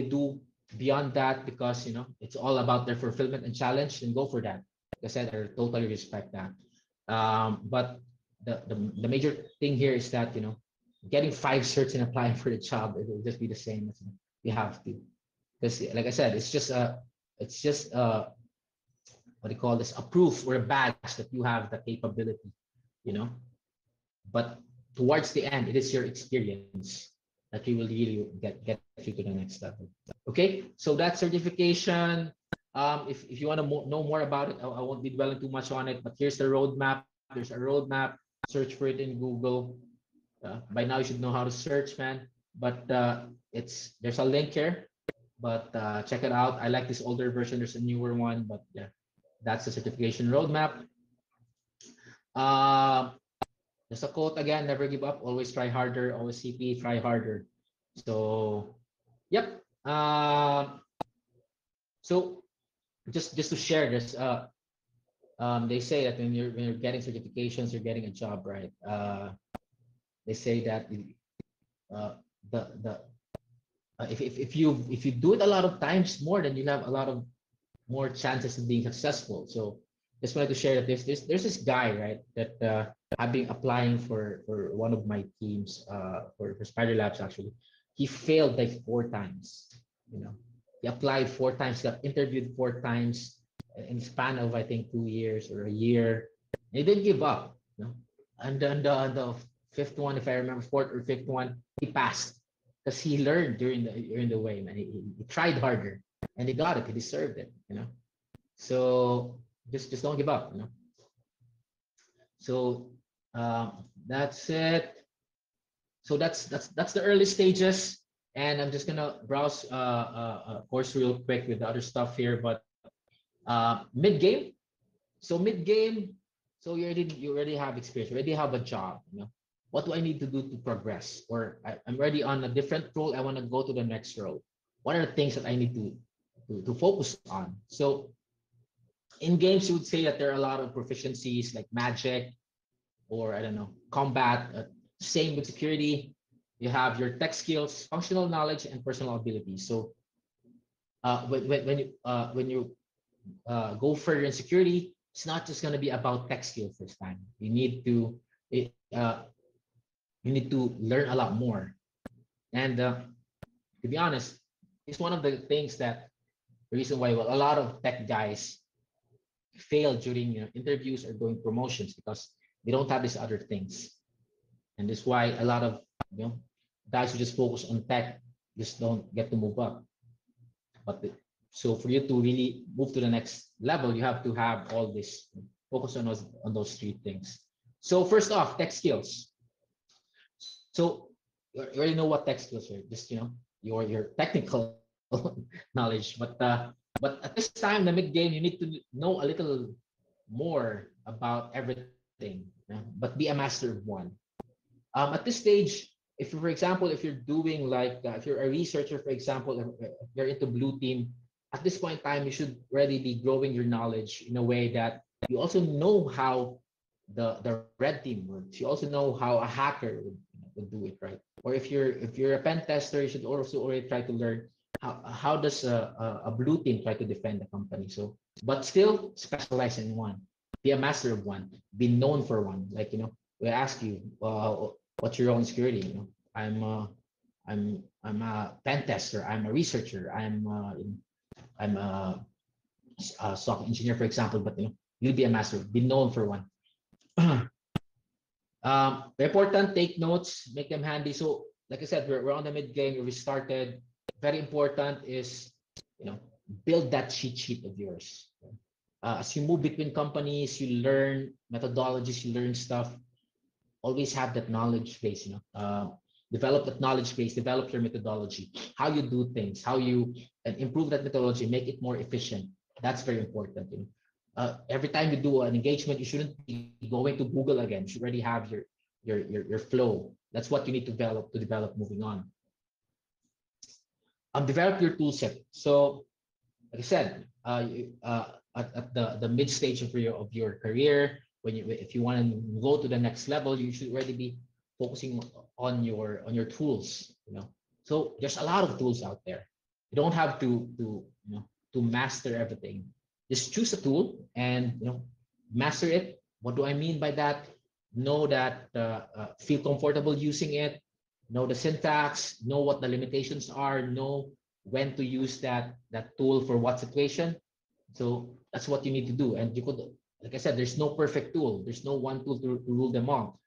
do beyond that because it's all about their fulfillment and challenge, and go for that. Like I said, I totally respect that. But the major thing here is that getting five certs and applying for the job, it will just be the same as you have to, because like I said, it's just what do you call this, a proof or a badge that you have the capability, you know but towards the end, it is your experience that you will really get you to the next level. Okay, so that certification, if you want to know more about it, I won't be dwelling too much on it, but here's the roadmap. There's a roadmap. Search for it in Google. By now you should know how to search, man, but there's a link here, but check it out. I like this older version. There's a newer one, but yeah, that's the certification roadmap. Um, there's a quote again: never give up, always try harder, always CP, try harder. So, yep. So just to share this, they say that when you're getting certifications, you're getting a job, right? They say that uh, the if you do it a lot of times more, then you have a lot of more chances of being successful. So just wanted to share that there's this guy, right, that I've been applying for one of my teams for Spider Labs actually. he failed like 4 times. You know, he applied 4 times, got interviewed 4 times in the span of I think 2 years or a year. And he didn't give up. You know, and then the fifth one, if I remember, fourth or fifth one, he passed because he learned during the way. Man, he tried harder and he got it. He deserved it. You know, so just don't give up. You know, so that's it. So that's the early stages, and I'm just gonna browse course real quick with the other stuff here. But mid game, so mid game, so you already have experience, you already have a job. You know, what do I need to do to progress? Or I'm already on a different role. I want to go to the next role. What are the things that I need to focus on? So in games, you would say that there are a lot of proficiencies like magic, or I don't know, combat. Same with security. You have your tech skills, functional knowledge, and personal abilities. So when you go further in security, it's not just going to be about tech skills this time. It, uh, you need to learn a lot more. And to be honest, it's one of the things that the reason why a lot of tech guys fail during interviews or doing promotions because they don't have these other things. And that's why a lot of you know guys who just focus on tech just don't get to move up. So for you to really move to the next level, you have to have all this focus on those three things. So first off, tech skills. So you already know what tech skills are, just your technical knowledge. But at this time, the mid game, you need to know a little more about everything, but be a master of one. At this stage, if for example, if you're doing like if you're a researcher, for example, if you're into blue team, at this point in time, you should already be growing your knowledge in a way that you also know how the red team works. You also know how a hacker would do it, right? Or if you're a pen tester, you should also already try to learn how does a blue team try to defend the company. So, but still specialize in one, be a master of one, be known for one. Like we ask you, what's your own security? I'm a pen tester. I'm a researcher. I'm a software engineer, for example. But you'll be a master. Be known for one. Very important. Take notes. Make them handy. So, like I said, we're on the mid game. We started. Very important is build that cheat sheet of yours. As you move between companies, you learn methodologies. You learn stuff. Always have that knowledge base. Develop that knowledge base. Develop your methodology. How you do things. How you improve that methodology. Make it more efficient. That's very important. Every time you do an engagement, you shouldn't be going to Google again. You should already have your flow. That's what you need to develop moving on. Develop your tool set. So, like I said, at the mid stage of your career, if you want to go to the next level, you should already be focusing on your tools. So there's a lot of tools out there. You don't have to master everything. Just choose a tool and master it. What do I mean by that? Know that feel comfortable using it. Know the syntax. Know what the limitations are. Know when to use that tool for what situation. So that's what you need to do. And you could, like I said, there's no perfect tool. There's no one tool to rule them all.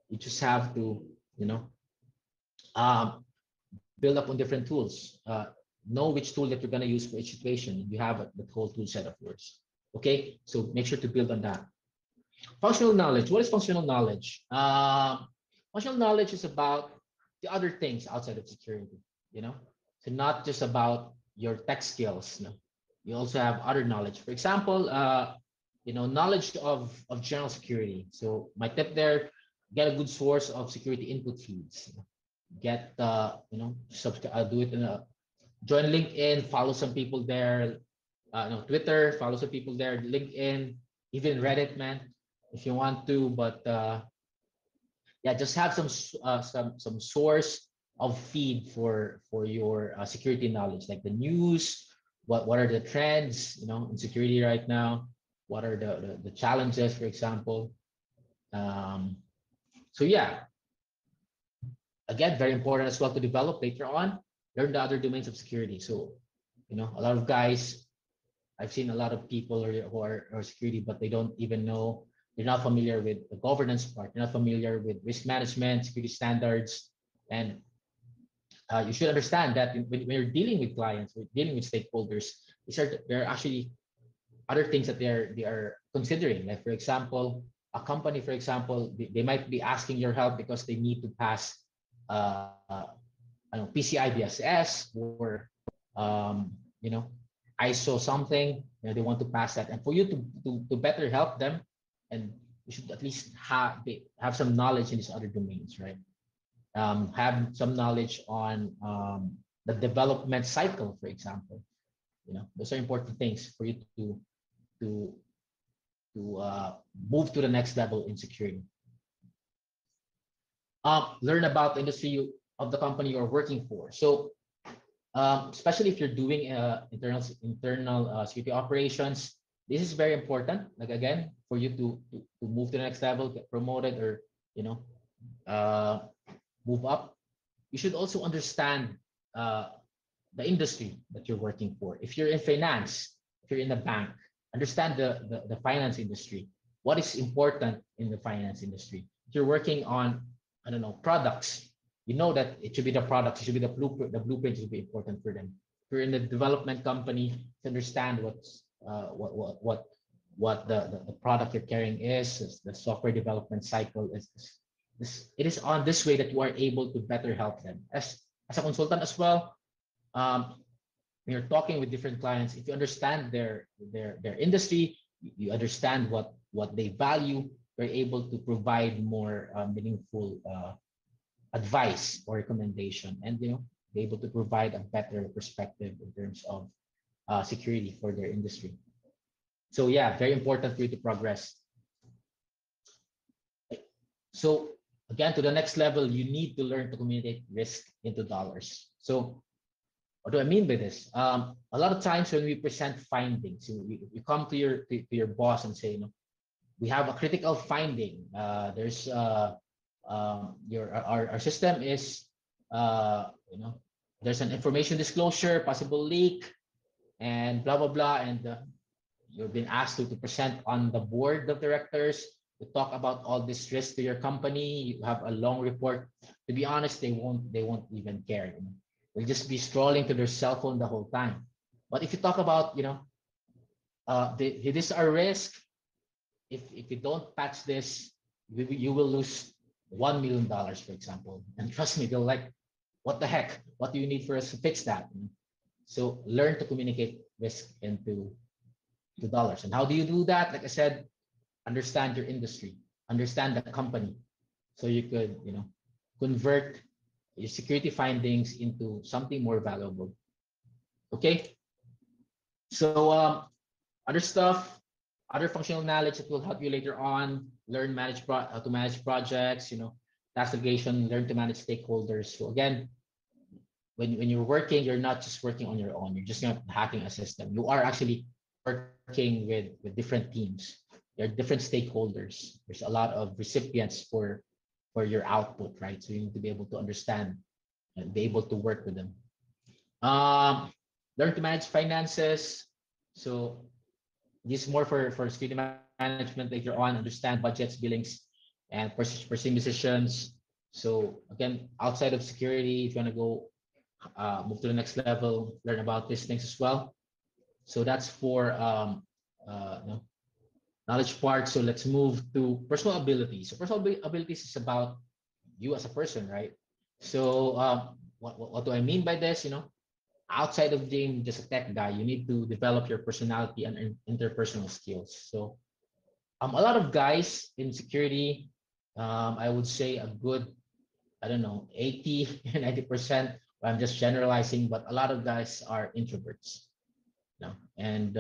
You just have to build up on different tools. Know which tool that you're going to use for each situation. You have the whole tool set of yours. Okay, so make sure to build on that. Functional knowledge. What is functional knowledge? Functional knowledge is about the other things outside of security. So not just about your tech skills. You also have other knowledge. For example, knowledge of general security. So my tip there: get a good source of security input feeds. Get subscribe. Do it in a join LinkedIn. Follow some people there. Twitter. Follow some people there. LinkedIn, even Reddit, man, if you want to. But yeah, just have some source of feed for your security knowledge, like the news. What are the trends in security right now? What are the challenges, for example? So yeah, again, very important as well to develop later on, learn the other domains of security. So, a lot of guys, I've seen a lot of people who are security, but they don't even know, they're not familiar with the governance part, they're not familiar with risk management, security standards. And you should understand that when you're dealing with clients, we're dealing with stakeholders, there are actually other things that they are considering. Like for example, a company, for example, they might be asking your help because they need to pass uh, I don't know, PCI DSS or um, you know ISO something. They want to pass that, and for you to better help them, and you should at least have some knowledge in these other domains, right? Have some knowledge on the development cycle, for example. Those are important things for you to move to the next level in security. Learn about the industry of the company you're working for. So especially if you're doing internal security operations, this is very important. Like again, for you to move to the next level, get promoted, or you know uh, move up, you should also understand uh, the industry that you're working for. If you're in finance, if you're in a bank, understand the finance industry. What is important in the finance industry? If you're working on, I don't know, products, you know that it should be the products, it should be the blueprint should be important for them. If you're in the development company, to understand what the product you're carrying is the software development cycle is. It is on this way that you are able to better help them as a consultant as well. When you're talking with different clients, if you understand their industry, you understand what they value, you're able to provide more meaningful advice or recommendation, and be able to provide a better perspective in terms of security for their industry. So yeah, very important for you to progress. So again, to the next level, you need to learn to communicate risk into dollars. So what do I mean by this? A lot of times when we present findings, you come to your boss and say, we have a critical finding. There's our system is there's an information disclosure, possible leak, and blah blah blah, and you've been asked to present on the board of directors to talk about all this risk to your company. You have a long report. To be honest, they won't even care. They'll just be scrolling to their cell phone the whole time. But if you talk about, this is our risk. If you don't patch this, you will lose $1 million, for example. And trust me, they'll like, what the heck? What do you need for us to fix that? So learn to communicate risk into dollars. And how do you do that? Like I said, understand your industry, understand the company, so you could, convert your security findings into something more valuable. Okay. So other stuff, other functional knowledge that will help you later on, learn how to manage projects, task delegation, learn to manage stakeholders. So again, when you're working, you're not just working on your own. You're just not hacking a system. You are actually working with different teams. There are different stakeholders. There's a lot of recipients for your output, right? So you need to be able to understand and be able to work with them. Learn to manage finances. So this is more for security management later on. Understand budgets, billings, and pursuing decisions. So again, outside of security, if you want to go move to the next level, learn about these things as well. So that's for knowledge part. So let's move to personal abilities. So personal abilities is about you as a person, right? So what do I mean by this? Outside of being just a tech guy, you need to develop your personality and interpersonal skills. So a lot of guys in security, I would say a good, I don't know, 80, 90%. I'm just generalizing, but a lot of guys are introverts. And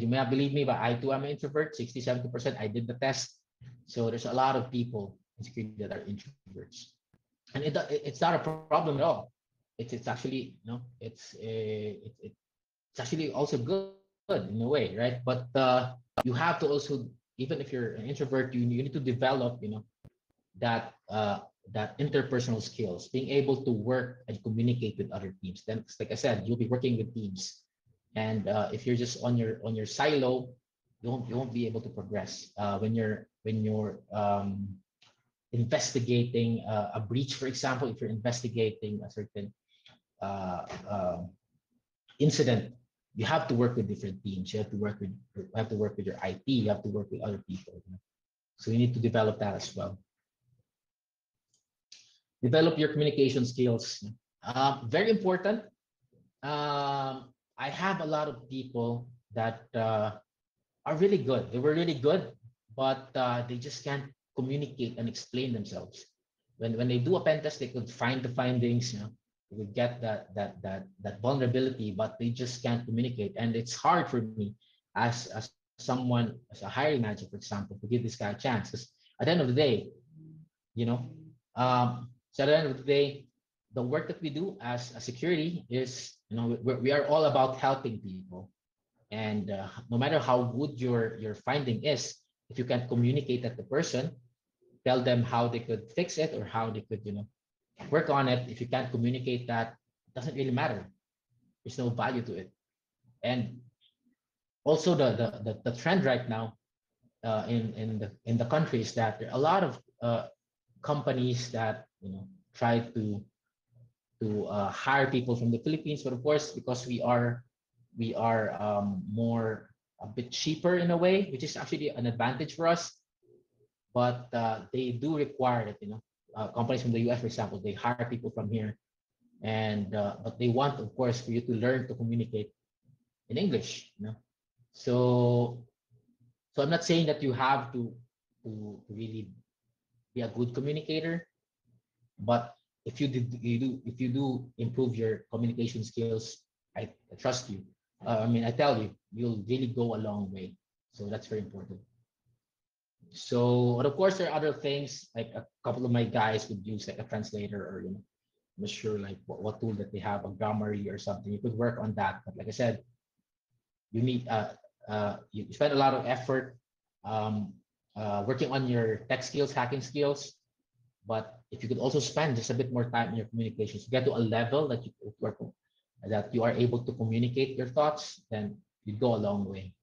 you may not believe me, but I too am an introvert, 60, 70%. I did the test. So there's a lot of people in security that are introverts. And it's not a problem at all. It's actually, it's actually also good in a way, right? But you have to also, even if you're an introvert, you need to develop, that that interpersonal skills, being able to work and communicate with other teams. Then, like I said, you'll be working with teams, and if you're just on your silo, you won't be able to progress. When you're investigating a breach, for example, if you're investigating a certain uh, uh, incident, you have to work with different teams. You have to work with your IT. You have to work with other people. You know? So you need to develop that as well. Develop your communication skills. Very important. I have a lot of people that are really good. They were really good, but they just can't communicate and explain themselves. When they do a pen test, they could find the findings. You know, they would get that vulnerability, but they just can't communicate. And it's hard for me as someone as a hiring manager, for example, to give this guy a chance. Because at the end of the day, you know, so at the end of the day, the work that we do as a security is, you know, we are all about helping people. And no matter how good your finding is, if you can communicate that to the person, tell them how they could fix it or how they could, you know, work on it. If you can't communicate that, it doesn't really matter. There's no value to it. And also the trend right now in the country is that there are a lot of companies that, you know, try to hire people from the Philippines, but of course, because we are more a bit cheaper in a way, which is actually an advantage for us. But they do require that, you know, companies from the US, for example, they hire people from here, and but they want, of course, for you to learn to communicate in English. You know, so so I'm not saying that you have to really be a good communicator, but if you do improve your communication skills, I trust you. I mean, I tell you, you'll really go a long way. So that's very important. So, but of course, there are other things like a couple of my guys would use like a translator or, you know, I'm not sure like what tool that they have, a Grammarly or something. You could work on that. But like I said, you need you spend a lot of effort um, working on your tech skills, hacking skills. But if you could also spend just a bit more time in your communications, get to a level that you work that you are able to communicate your thoughts, then you go a long way.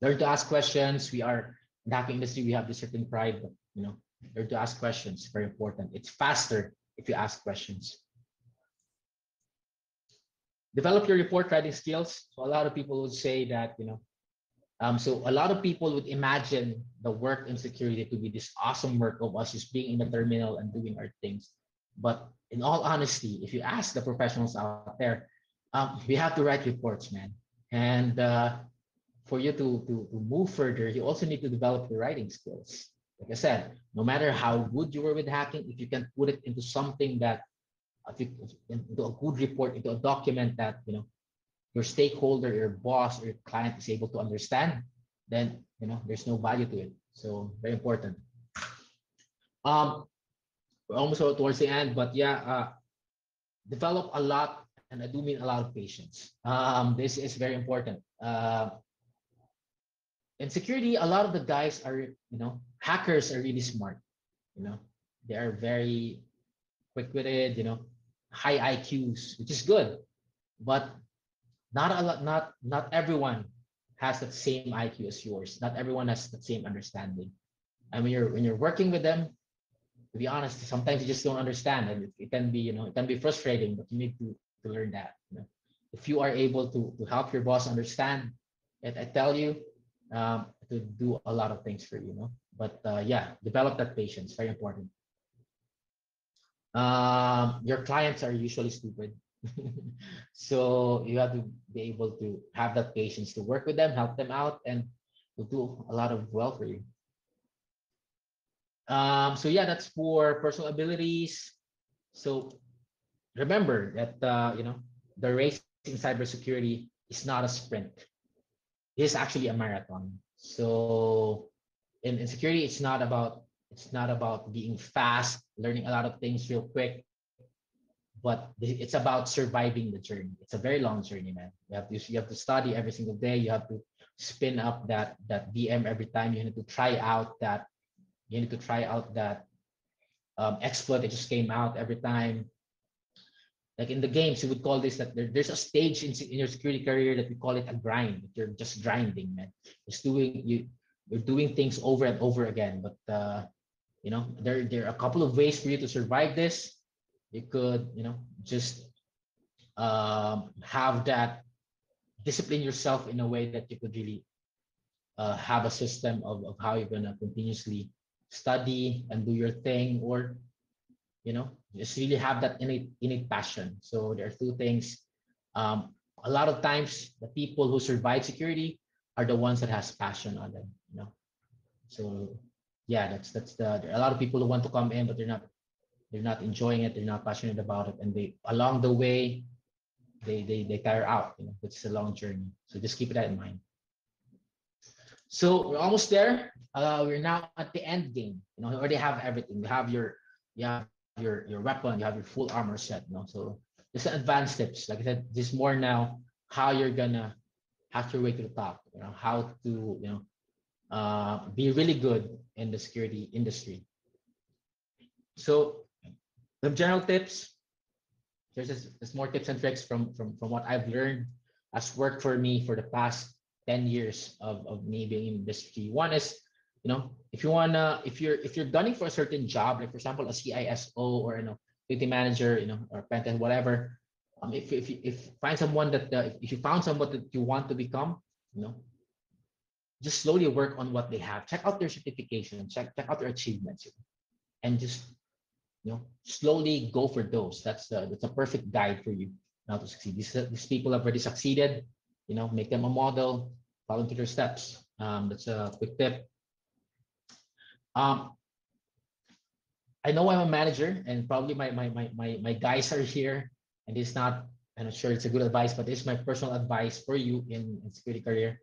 Learn to ask questions. We are in the hacking industry, we have this certain pride, but you know, learn to ask questions. Very important. It's faster if you ask questions. Develop your report writing skills. So a lot of people would say that, you know, so a lot of people would imagine the work in security to be this awesome work of us just being in the terminal and doing our things. But in all honesty, if you ask the professionals out there, we have to write reports, man. And for you to move further, you also need to develop your writing skills. Like I said, no matter how good you were with hacking, if you can put it into something that, into a good report, into a document that, you know, your stakeholder, your boss, or your client is able to understand, then, you know, there's no value to it. So very important. Um, we're almost towards the end, but yeah, develop a lot, and I do mean a lot of patience. This is very important. In security, a lot of the guys are, you know, hackers are really smart. You know, they are very quick-witted. You know, high IQs, which is good, but not a lot, not everyone has the same IQ as yours. Not everyone has the same understanding. And when you're working with them, to be honest, sometimes you just don't understand, and it can be, you know, it can be frustrating. But you need to learn that. You know, if you are able to help your boss understand, and I tell you, to do a lot of things for you. You know, but yeah, develop that patience. Very important. Your clients are usually stupid. So you have to be able to have that patience to work with them, help them out, and to do a lot of well for you. So yeah, that's for personal abilities. So remember that you know, the race in cybersecurity is not a sprint. It is actually a marathon. So in security, it's not about being fast, learning a lot of things real quick, but it's about surviving the journey. It's a very long journey, man. You have to study every single day. You have to spin up that VM every time. You need to try out that exploit that just came out every time. Like in the games, you would call this that there's a stage in your security career that we call it a grind. That you're just grinding, man. Just doing you're doing things over and over again. But there are a couple of ways for you to survive this. You could just have that discipline yourself in a way that you could really have a system of how you're gonna continuously study and do your thing, or just really have that innate passion. So there are two things. A lot of times the people who survive security are the ones that has passion on them. So yeah, that's there are a lot of people who want to come in, but they're not enjoying it, they're not passionate about it, and they along the way they tire out. It's a long journey. So just keep that in mind. So we're almost there. We're now at the end game. You already have everything. You have your weapon, you have your full armor set. So just advanced tips. Like I said, just more now how you're gonna hack your way to the top. How to be really good in the security industry. So some general tips. There's just more tips and tricks from what I've learned has worked for me for the past 10 years of me being in industry. One is, if you're gunning for a certain job, like for example, a CISO or security manager, or pentest, whatever. If find someone that if you found someone that you want to become, just slowly work on what they have. Check out their certification, check out their achievements, and just slowly go for those. That's a perfect guide for you now to succeed. These people have already succeeded. Make them a model, follow into their steps. That's a quick tip. I know I'm a manager, and probably my guys are here, and it's not. I'm not sure it's a good advice, but it's my personal advice for you in security career.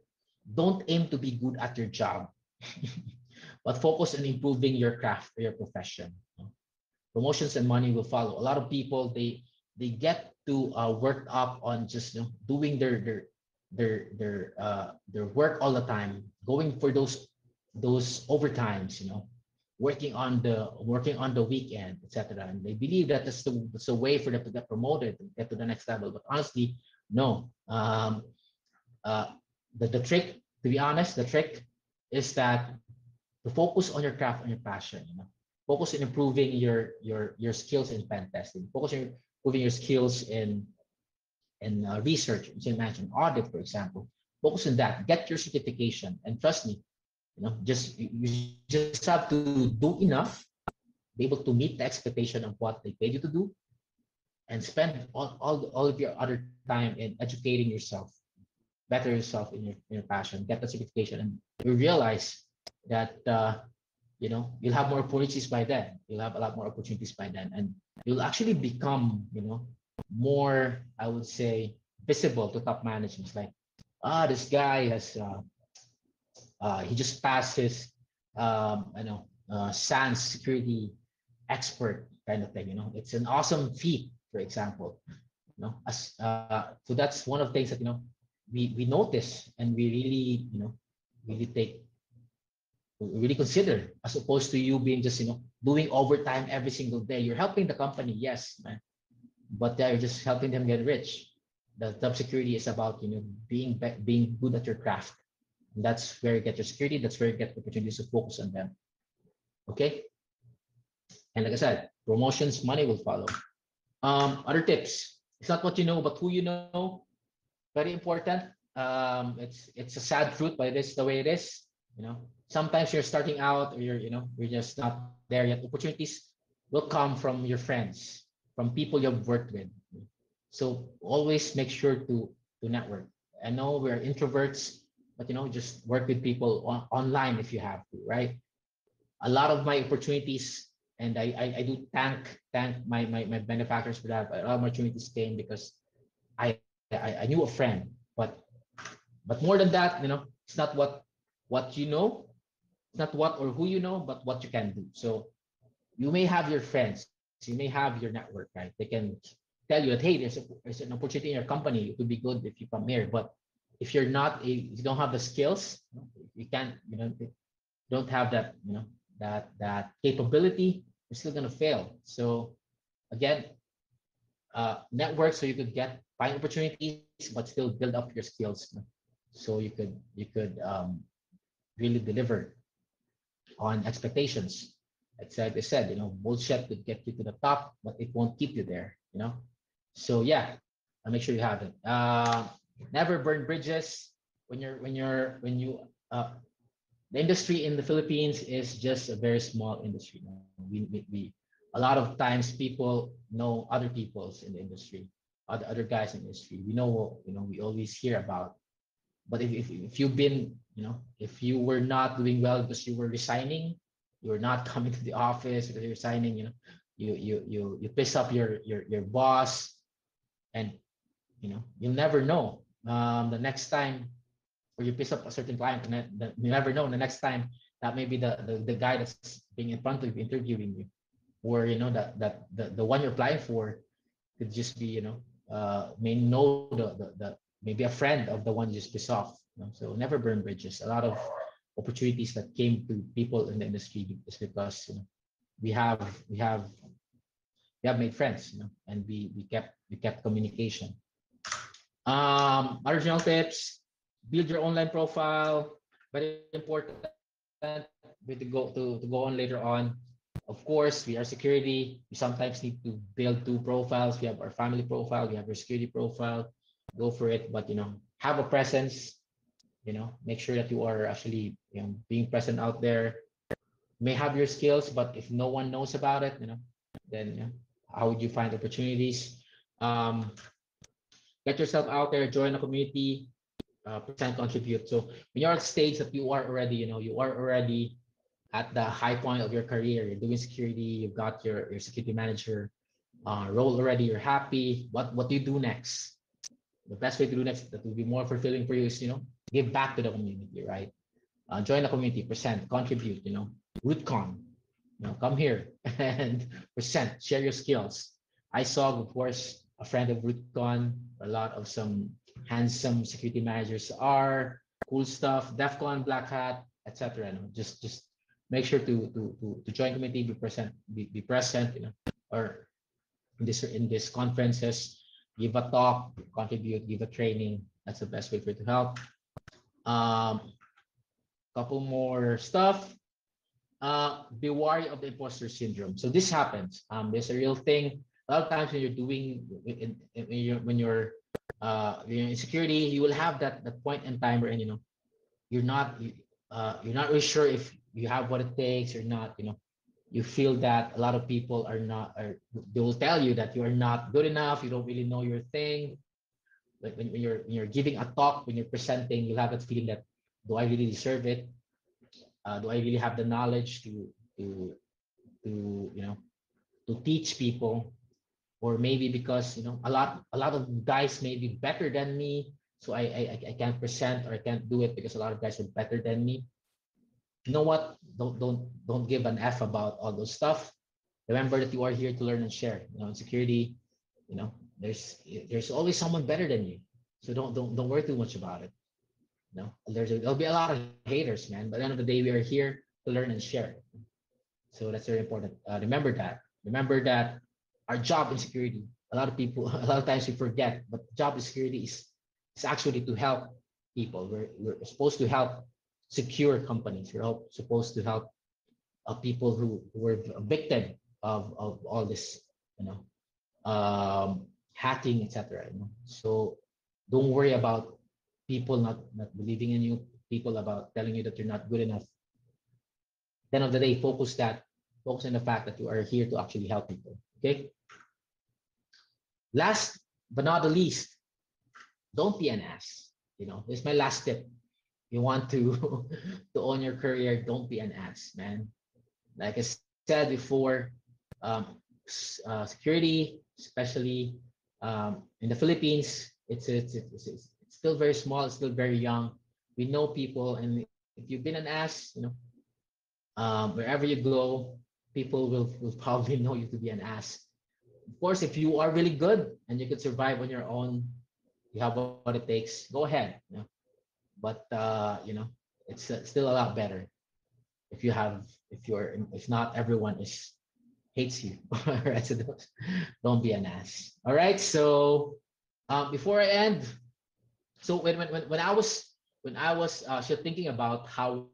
Don't aim to be good at your job, but focus on improving your craft or your profession. Promotions and money will follow. A lot of people they get to worked up on just doing their work all the time, going for those overtimes, working on the weekend, etc. And they believe that that's the way for them to get promoted and get to the next level. But honestly, no. The trick, to be honest, the trick is that to focus on your craft and your passion. Focus on improving your skills in pen testing. Focus on improving your skills in research. You can imagine audit, for example. Focus on that. Get your certification, and trust me, you just have to do enough, be able to meet the expectation of what they paid you to do, and spend all of your other time in educating yourself, better yourself in your passion. Get the certification, and you realize that you'll have more opportunities by then. You'll have a lot more opportunities by then, and you'll actually become more, I would say, visible to top management. Like, this guy has he just passed his SANS security expert kind of thing. It's an awesome feat, for example. So that's one of the things that we notice, and we really take, we really consider, as opposed to you being just doing overtime every single day. You're helping the company, yes, man, but you're just helping them get rich. The top security is about being good at your craft. And that's where you get your security. That's where you get opportunities to focus on them. Okay. And like I said, promotions, money will follow. Other tips. It's not what you know, but who you know. Very important. It's a sad truth, but it is the way it is. Sometimes you're starting out, or you're just not there yet. Opportunities will come from your friends, from people you've worked with. So always make sure to network. I know we're introverts, but just work with people online if you have to, right? A lot of my opportunities, and I do thank my benefactors for that. A lot of opportunities came because I knew a friend, but more than that, it's not what you know, it's not what or who you know, but what you can do. So you may have your friends, you may have your network, right? They can tell you that, hey, there's an opportunity in your company. It would be good if you come here. But if you don't have the skills, you can't, don't have that, that capability, you're still gonna fail. So again, network so you could get find opportunities, but still build up your skills, so you could really deliver on expectations. Like I said, bullshit could get you to the top, but it won't keep you there. So yeah, make sure you have it. Never burn bridges when you the industry in the Philippines is just a very small industry. We a lot of times people know other people's in the industry, other guys in the industry. We always hear about. But if you've been, if you were not doing well because you were resigning, you were not coming to the office because you're resigning, you piss up your boss, and you'll never know the next time, or you piss up a certain client, and you never know the next time that maybe the guy that's being in front of you interviewing you, or the one you're applying for could just be may know the maybe a friend of the one you just piss off. So never burn bridges. A lot of opportunities that came to people in the industry is because we have we have we have made friends, and we kept communication. Original tips: build your online profile. Very important. We to go on later on. Of course, we are security. We sometimes need to build two profiles. We have our family profile. We have our security profile. Go for it, but have a presence. Make sure that you are actually being present out there. May have your skills, but if no one knows about it, then how would you find opportunities? Um, get yourself out there, join a community, percent contribute. So when you're at stage that you are already, you are already at the high point of your career, you're doing security, you've got your security manager role already, you're happy. What do you do next? The best way to do next that will be more fulfilling for you is, give back to the community, right? Join the community, present, contribute, ROOTCON, come here and present, share your skills. I saw, of course, a friend of ROOTCON, a lot of some handsome security managers are cool stuff, DEFCON, Black Hat, etc. Just make sure to join community, be present, or in this conferences, give a talk, contribute, give a training. That's the best way for you to help. Couple more stuff. Be wary of the imposter syndrome. So this happens. There's a real thing. A lot of times when you're doing when you're in security, you will have that point in time where you're not really sure if you have what it takes or not. You feel that a lot of people are not, or they will tell you that you are not good enough. You don't really know your thing. Like when you're giving a talk, when you're presenting, you have that feeling that, do I really deserve it? Do I really have the knowledge to to you know to teach people? Or maybe because a lot of guys may be better than me, so I can't present, or I can't do it because a lot of guys are better than me. You know what? Don't give an F about all those stuff. Remember that you are here to learn and share. In security, you know, there's always someone better than you. So don't worry too much about it. There'll be a lot of haters, man. But at the end of the day, we are here to learn and share. So that's very important. Remember that. Remember that our job in security, a lot of people, a lot of times we forget, but job in security is actually to help people. We're supposed to help secure companies. We're supposed to help people who were a victim of all this, you know, hacking, etc. So don't worry about people not believing in you, people about telling you that you're not good enough. At the end of the day, focus on the fact that you are here to actually help people. Okay. Last but not the least, don't be an ass. This is my last tip. You want to to own your career, don't be an ass, man. Like I said before, um, security, especially in the Philippines, it's still very small. It's still very young. We know people, and if you've been an ass, wherever you go, people will probably know you to be an ass. Of course, if you are really good and you could survive on your own, you have what it takes, go ahead. But it's still a lot better if you have if not everyone is hates you. All right, so don't be an ass. All right, so before I end, so when I was still thinking about how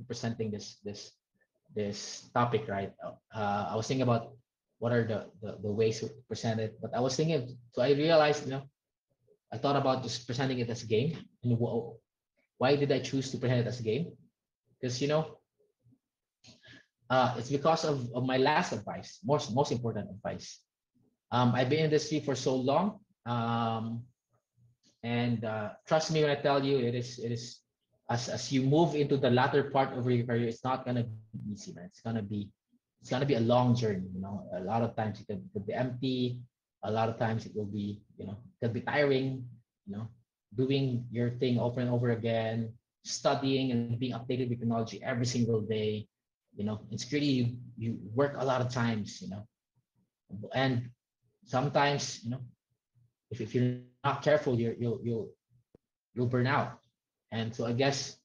presenting this topic, right? I was thinking about what are the ways to present it, but I was thinking, so I realized, I thought about just presenting it as a game, and why did I choose to present it as a game? Because it's because of my last advice, most important advice. I've been in this industry for so long, and trust me when I tell you, it is as you move into the latter part of your career, it's not gonna be easy, man. It's gonna be a long journey. A lot of times it could be empty. A lot of times it will be, it could be tiring. You know, doing your thing over and over again, studying and being updated with technology every single day. In security, you work a lot of times. And sometimes, if you're not careful, you'll burn out. And so I guess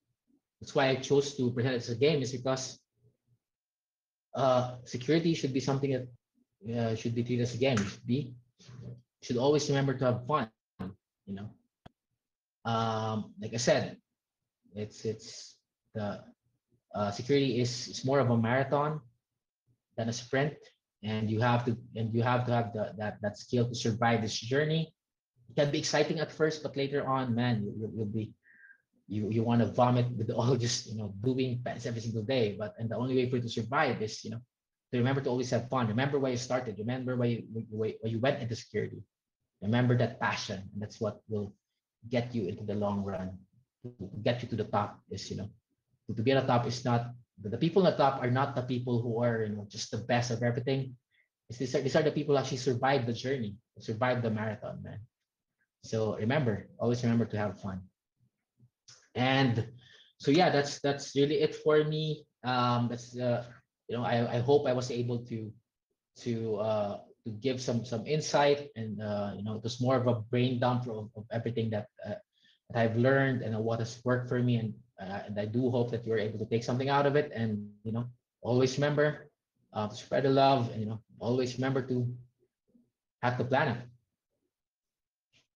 that's why I chose to present it as a game, is because security should be something that should be treated as a game. Should always remember to have fun. You know, like I said, it's the security is more of a marathon than a sprint, and you have to have that skill to survive this journey. It can be exciting at first, but later on, man, you'll be you want to vomit with all just doing pets every single day. But and the only way for you to survive is to remember to always have fun. Remember why you started. Remember why you went into security. Remember that passion, and that's what will get you into the long run. To get you to the top is to be at the top is not the people at the top are not the people who are just the best of everything. These are the people who actually survive the journey, survive the marathon, man. So remember, always remember to have fun. And so yeah, that's really it for me. That's I hope I was able to give some insight, and it was more of a brain dump of everything that I've learned and what has worked for me, and I do hope that you're able to take something out of it. And always remember to spread the love, and always remember to hack the planet.